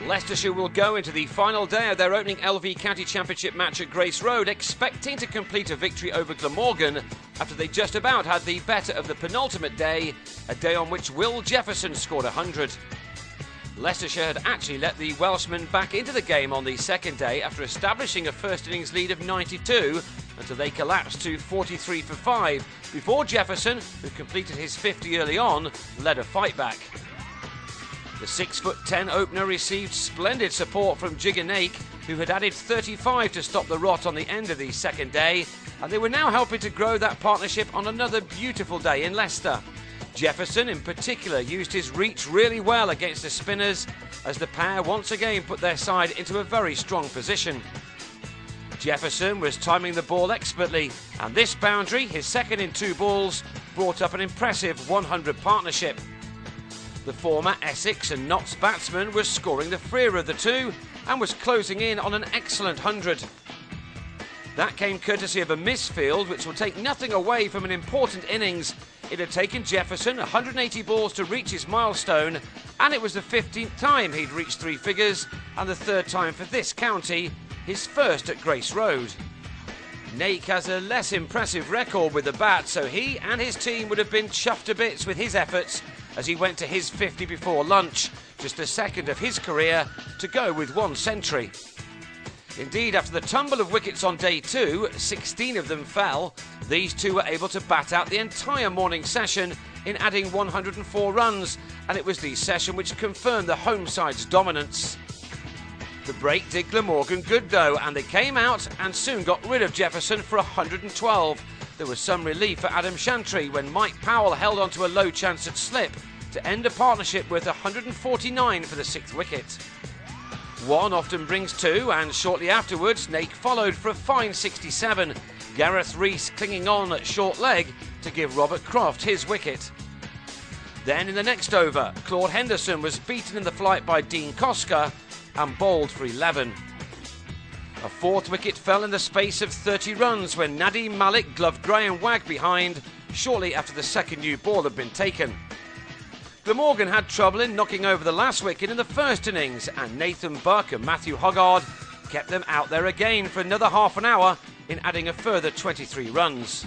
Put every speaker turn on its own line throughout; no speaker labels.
Leicestershire will go into the final day of their opening LV County Championship match at Grace Road, expecting to complete a victory over Glamorgan after they just about had the better of the penultimate day, a day on which Will Jefferson scored 100. Leicestershire had actually let the Welshman back into the game on the second day after establishing a first innings lead of 92 until they collapsed to 43 for 5 before Jefferson, who completed his 50 early on, led a fight back. The 6'10" opener received splendid support from Jigger Naik, who had added 35 to stop the rot on the end of the second day, and they were now helping to grow that partnership on another beautiful day in Leicester. Jefferson in particular used his reach really well against the spinners as the pair once again put their side into a very strong position. Jefferson was timing the ball expertly, and this boundary, his second in 2 balls, brought up an impressive 100 partnership. The former Essex and Notts batsman was scoring the freer of the two and was closing in on an excellent 100. That came courtesy of a misfield which will take nothing away from an important innings. It had taken Jefferson 180 balls to reach his milestone, and it was the 15th time he'd reached 3 figures and the 3rd time for this county, his first at Grace Road. Naik has a less impressive record with the bat, so he and his team would have been chuffed to bits with his efforts as he went to his 50 before lunch, just the second of his career to go with 1 century. Indeed, after the tumble of wickets on day 2, 16 of them fell, these two were able to bat out the entire morning session in adding 104 runs, and it was the session which confirmed the home side's dominance. The break did Glamorgan good though, and they came out and soon got rid of Jefferson for 112. There was some relief for Adam Chantry when Mike Powell held on to a low chance at slip to end a partnership worth 149 for the 6th wicket. 1 often brings 2, and shortly afterwards Naik followed for a fine 67, Gareth Rees clinging on at short leg to give Robert Croft his wicket. Then in the next over, Claude Henderson was beaten in the flight by Dean Koska and bowled for 11. A 4th wicket fell in the space of 30 runs when Nadeem Malik gloved Graham Wagg behind shortly after the second new ball had been taken. Glamorgan had trouble in knocking over the last wicket in the first innings, and Nathan Buck and Matthew Hoggard kept them out there again for another half an hour in adding a further 23 runs.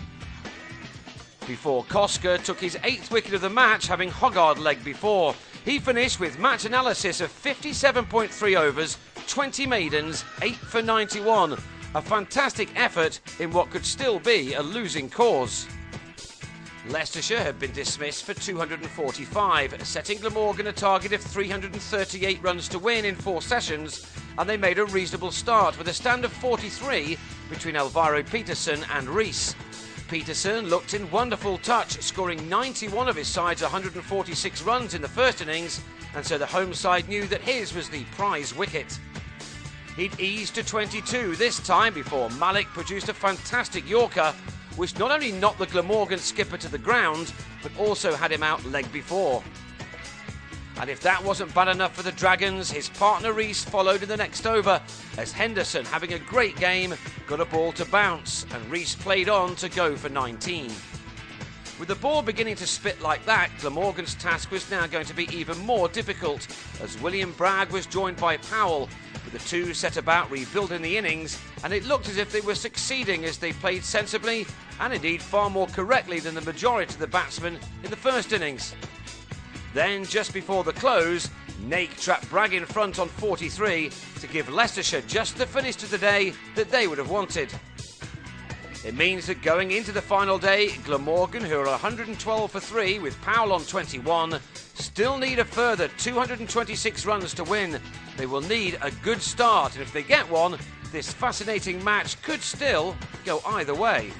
Before Koska took his 8th wicket of the match, having Hoggard legged before. He finished with match analysis of 57.3 overs, 20 maidens, 8 for 91. A fantastic effort in what could still be a losing cause. Leicestershire had been dismissed for 245, setting Glamorgan a target of 338 runs to win in 4 sessions, and they made a reasonable start with a stand of 43 between Elviro Peterson and Rees. Peterson looked in wonderful touch, scoring 91 of his side's 146 runs in the first innings, and so the home side knew that his was the prize wicket. He'd eased to 22 this time before Malik produced a fantastic Yorker, which not only knocked the Glamorgan skipper to the ground, but also had him out leg before. And if that wasn't bad enough for the Dragons, his partner Rees followed in the next over, as Henderson, having a great game, got a ball to bounce, and Rees played on to go for 19. With the ball beginning to spit like that, Glamorgan's task was now going to be even more difficult, as William Bragg was joined by Powell, with the two set about rebuilding the innings, and it looked as if they were succeeding as they played sensibly, and indeed far more correctly than the majority of the batsmen in the first innings. Then, just before the close, Naik trapped Bragg in front on 43 to give Leicestershire just the finish to the day that they would have wanted. It means that going into the final day, Glamorgan, who are 112 for 3 with Powell on 21, still need a further 226 runs to win. They will need a good start, and if they get one, this fascinating match could still go either way.